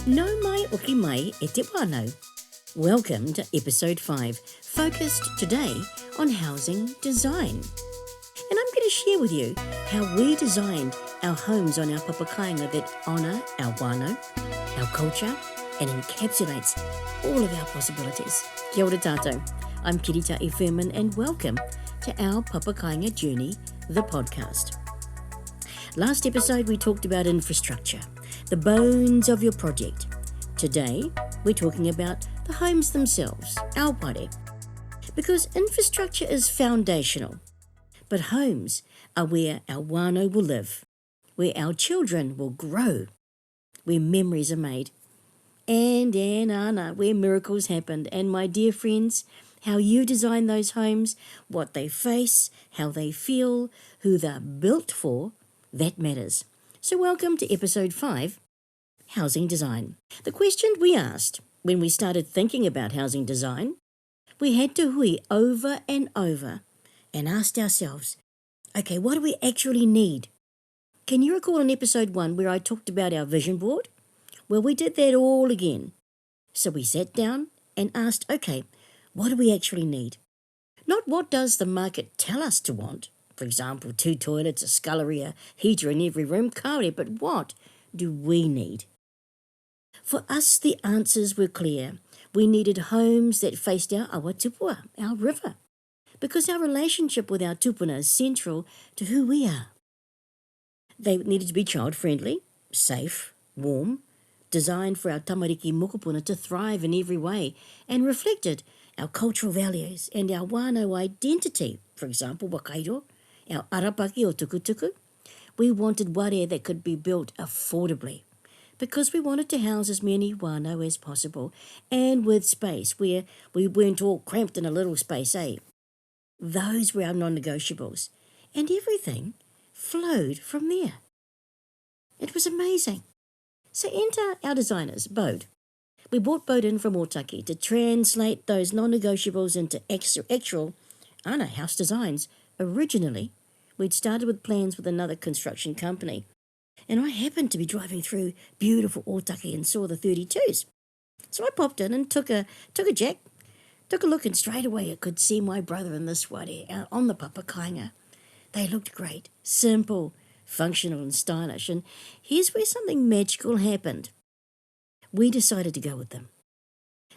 No mai oki mai e te wānau. Welcome to episode 5, focused today on housing design. And I'm going to share with you how we designed our homes on our papakainga that honour our wānau, our culture, and encapsulates all of our possibilities. Kia ora tātou. I'm Kiritahi Furman and welcome to our Papakainga Journey, the podcast. Last episode we talked about infrastructure, the bones of your project. Today we're talking about the homes themselves, our ware. Because infrastructure is foundational, but homes are where our wānau will live, where our children will grow, where memories are made, and ana, where miracles happened. And my dear friends, how you design those homes, what they face, how they feel, who they're built for, that matters. So welcome to episode 5, Housing Design. The question we asked when we started thinking about housing design, we had to hui over and over and asked ourselves, okay, what do we actually need? Can you recall in episode 1 where I talked about our vision board? Well, we did that all again. So we sat down and asked, okay, what do we actually need? Not what does the market tell us to want? For example, 2 toilets, a scullery, a heater in every room, kaore, but what do we need? For us, the answers were clear. We needed homes that faced our awa tupua, our river, because our relationship with our tupuna is central to who we are. They needed to be child-friendly, safe, warm, designed for our tamariki mokopuna to thrive in every way, and reflected our cultural values and our wānau identity. For example, wakairo, our arapaki o tukutuku. We wanted ware that could be built affordably because we wanted to house as many wānau as possible and with space where we weren't all cramped in a little space, eh? Those were our non-negotiables, and everything flowed from there. It was amazing. So enter our designers, Bode. We brought Bode in from Otaki to translate those non-negotiables into actual house designs. Originally, we'd started with plans with another construction company, and I happened to be driving through beautiful Otaki and saw the 32s. So I popped in and took a jack, took a look, and straight away I could see my brother and this ware out on the papakainga. They looked great, simple, functional and stylish, and here's where something magical happened. We decided to go with them.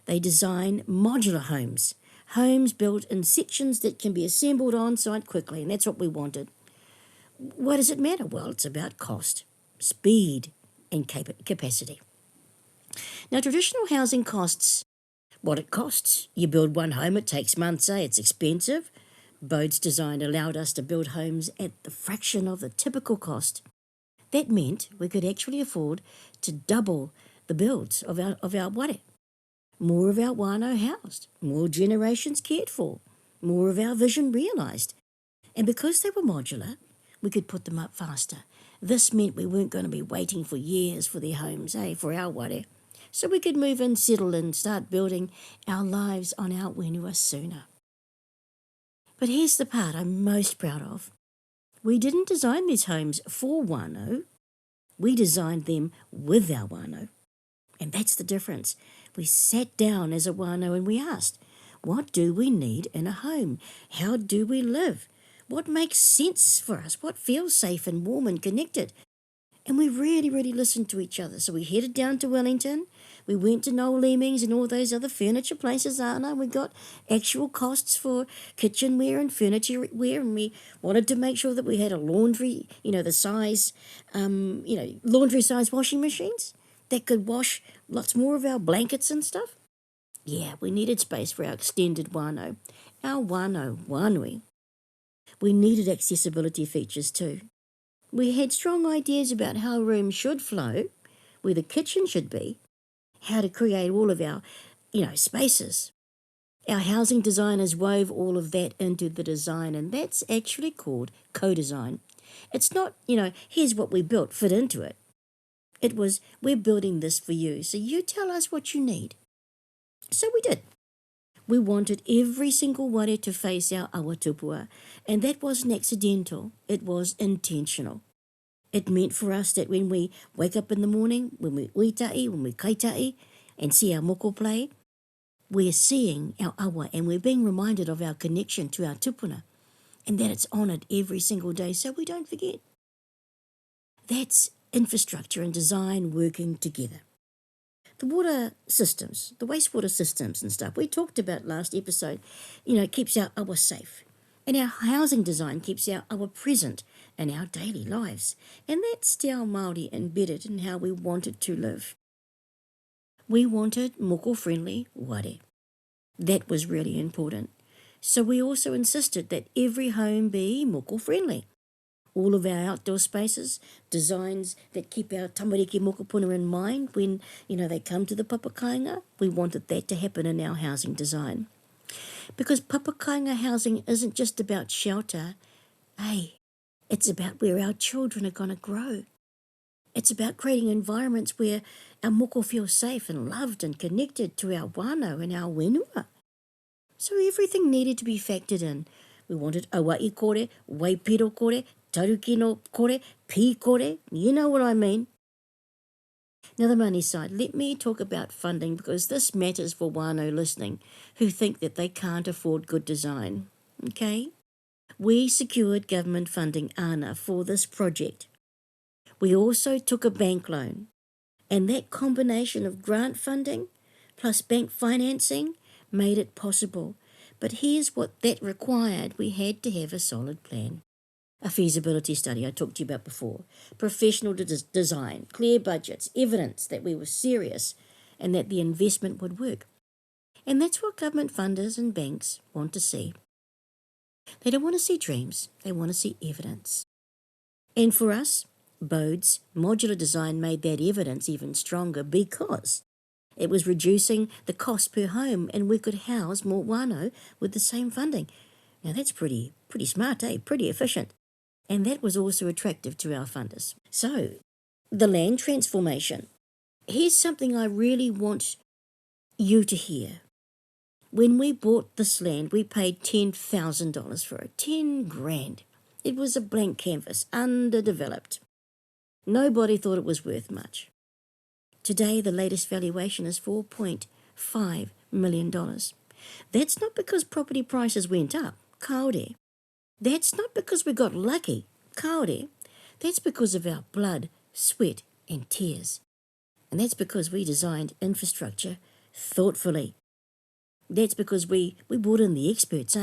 They design modular homes built in sections that can be assembled on site quickly, and that's what we wanted. What does it matter? Well, it's about cost, speed, and capacity. Now, traditional housing costs what it costs. You build one home, it takes months, it's expensive. Bode's design allowed us to build homes at the fraction of the typical cost. That meant we could actually afford to double the builds of our ware. More of our wānau housed, more generations cared for, more of our vision realised. And because they were modular, we could put them up faster. This meant we weren't going to be waiting for years for their homes, for our ware. So we could move in, settle in, start building our lives on our whenua sooner. But here's the part I'm most proud of. We didn't design these homes for wānau. We designed them with our wānau. And that's the difference. We sat down as a wānau and we asked, what do we need in a home? How do we live? What makes sense for us? What feels safe and warm and connected? And we really, really listened to each other. So we headed down to Wellington. We went to Noel Leeming's and all those other furniture places, and we got actual costs for kitchenware and furniture wear, and we wanted to make sure that we had a laundry, the size, laundry size washing machines that could wash lots more of our blankets and stuff. Yeah, we needed space for our extended wānau, our wānau wānui. We needed accessibility features too. We had strong ideas about how a room should flow, where the kitchen should be, how to create all of our, spaces. Our housing designers wove all of that into the design, and that's actually called co-design. It's not, here's what we built, fit into it. It was, we're building this for you, so you tell us what you need. So we did. We wanted every single ware to face our awa tupua, and that wasn't accidental, it was intentional. It meant for us that when we wake up in the morning, when we uitai, when we kaitai, and see our moko play, we're seeing our awa and we're being reminded of our connection to our tupuna and that it's honoured every single day so we don't forget. That's infrastructure and design working together. The water systems, the wastewater systems and stuff we talked about last episode, keeps our awa safe. And our housing design keeps our awa present in our daily lives. And that's te ao Māori embedded in how we wanted to live. We wanted moko-friendly ware. That was really important. So we also insisted that every home be moko-friendly. All of our outdoor spaces, designs that keep our tamariki mokopuna in mind when, they come to the papakainga, we wanted that to happen in our housing design. Because papakainga housing isn't just about shelter, it's about where our children are going to grow. It's about creating environments where our moko feel safe and loved and connected to our wānau and our whenua. So everything needed to be factored in. We wanted awai kore, waipiro kore, tarukino kore, pi kore, you know what I mean. Now the money side, let me talk about funding because this matters for wānau listening who think that they can't afford good design. Okay? We secured government funding ana for this project. We also took a bank loan, and that combination of grant funding plus bank financing made it possible. But here's what that required. We had to have a solid plan. A feasibility study I talked to you about before, professional design, clear budgets, evidence that we were serious and that the investment would work. And that's what government funders and banks want to see. They don't want to see dreams, they want to see evidence. And for us, Bode's modular design made that evidence even stronger because it was reducing the cost per home and we could house more wānau with the same funding. Now that's pretty smart, pretty efficient. And that was also attractive to our funders. So, the land transformation. Here's something I really want you to hear. When we bought this land, we paid $10,000 for it. 10 grand. It was a blank canvas, underdeveloped. Nobody thought it was worth much. Today, the latest valuation is $4.5 million. That's not because property prices went up, kaore. That's not because we got lucky, kaore. That's because of our blood, sweat and tears. And that's because we designed infrastructure thoughtfully. That's because we brought in the experts,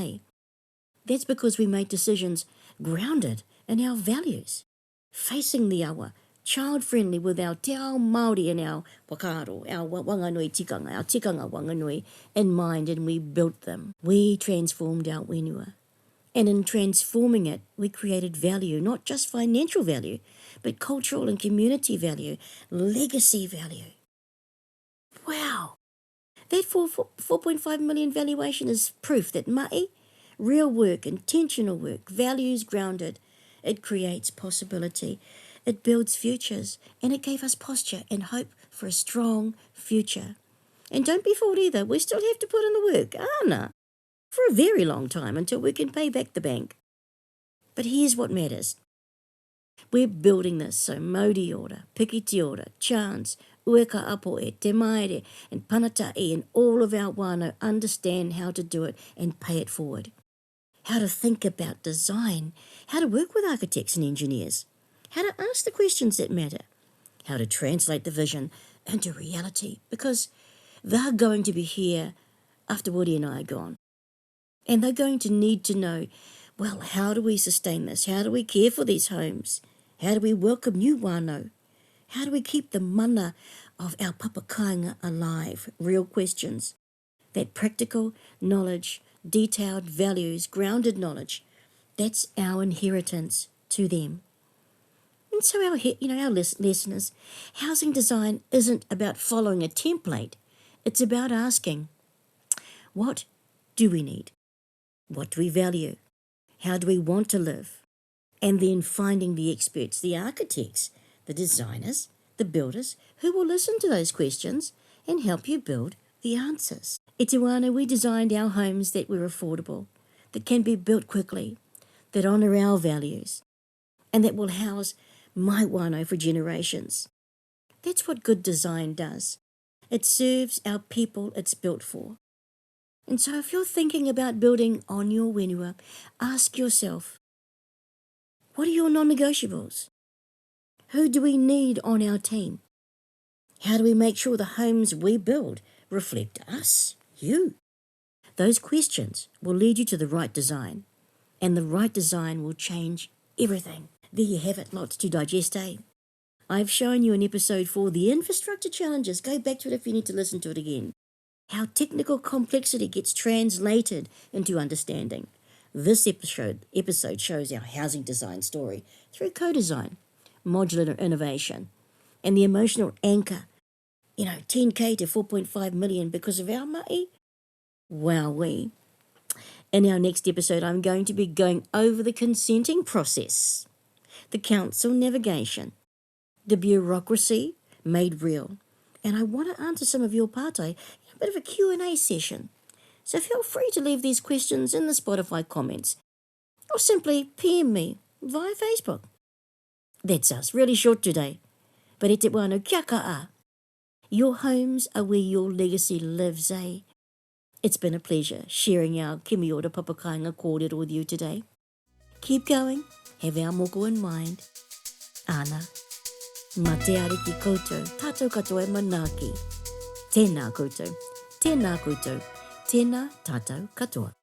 That's because we made decisions grounded in our values, facing the awa, child-friendly with our te ao Māori and our wakaaro, our wanganui tikanga, our tikanga wanganui in mind, and we built them. We transformed our whenua. And in transforming it, we created value, not just financial value, but cultural and community value, legacy value. Wow! That 4.5 million valuation is proof that mai, real work, intentional work, values grounded, it creates possibility, it builds futures, and it gave us posture and hope for a strong future. And don't be fooled either, we still have to put in the work, ana, for a very long time until we can pay back the bank. But here's what matters. We're building this so Mauri ora, Pikiti ora, Chance, Ueka Apoe, Te Maere, and Panatai and all of our wānau understand how to do it and pay it forward. How to think about design, how to work with architects and engineers, how to ask the questions that matter, how to translate the vision into reality, because they're going to be here after Woody and I are gone. And they're going to need to know, well, how do we sustain this? How do we care for these homes? How do we welcome new wānau? How do we keep the mana of our papakainga alive? Real questions. That practical knowledge, detailed values, grounded knowledge, that's our inheritance to them. And so our listeners, housing design isn't about following a template. It's about asking, what do we need? What do we value? How do we want to live? And then finding the experts, the architects, the designers, the builders, who will listen to those questions and help you build the answers. E te wānau, we designed our homes that were affordable, that can be built quickly, that honour our values, and that will house my wano for generations. That's what good design does. It serves our people it's built for. And so if you're thinking about building on your whenua, ask yourself, what are your non-negotiables? Who do we need on our team? How do we make sure the homes we build reflect us, you? Those questions will lead you to the right design, and the right design will change everything. There you have it, lots to digest, eh? I've shown you in episode 4 the infrastructure challenges. Go back to it if you need to listen to it again. How technical complexity gets translated into understanding. This episode shows our housing design story through co-design, modular innovation, and the emotional anchor. 10K to 4.5 million because of our mai. Wowee. In our next episode, I'm going to be going over the consenting process, the council navigation, the bureaucracy made real. And I want to answer some of your partai in a bit of a Q&A session. So feel free to leave these questions in the Spotify comments or simply PM me via Facebook. That's us, really short today. But e te wano, kia ka'a. Your homes are where your legacy lives, eh? It's been a pleasure sharing our Kimi Ora Papakainga kōrero with you today. Keep going, have our moko in mind. Ana, mā te are ki koutou, tātou katoa e manaaki. Tēnā koutou, tēnā koutou, tēnā tātou katoa.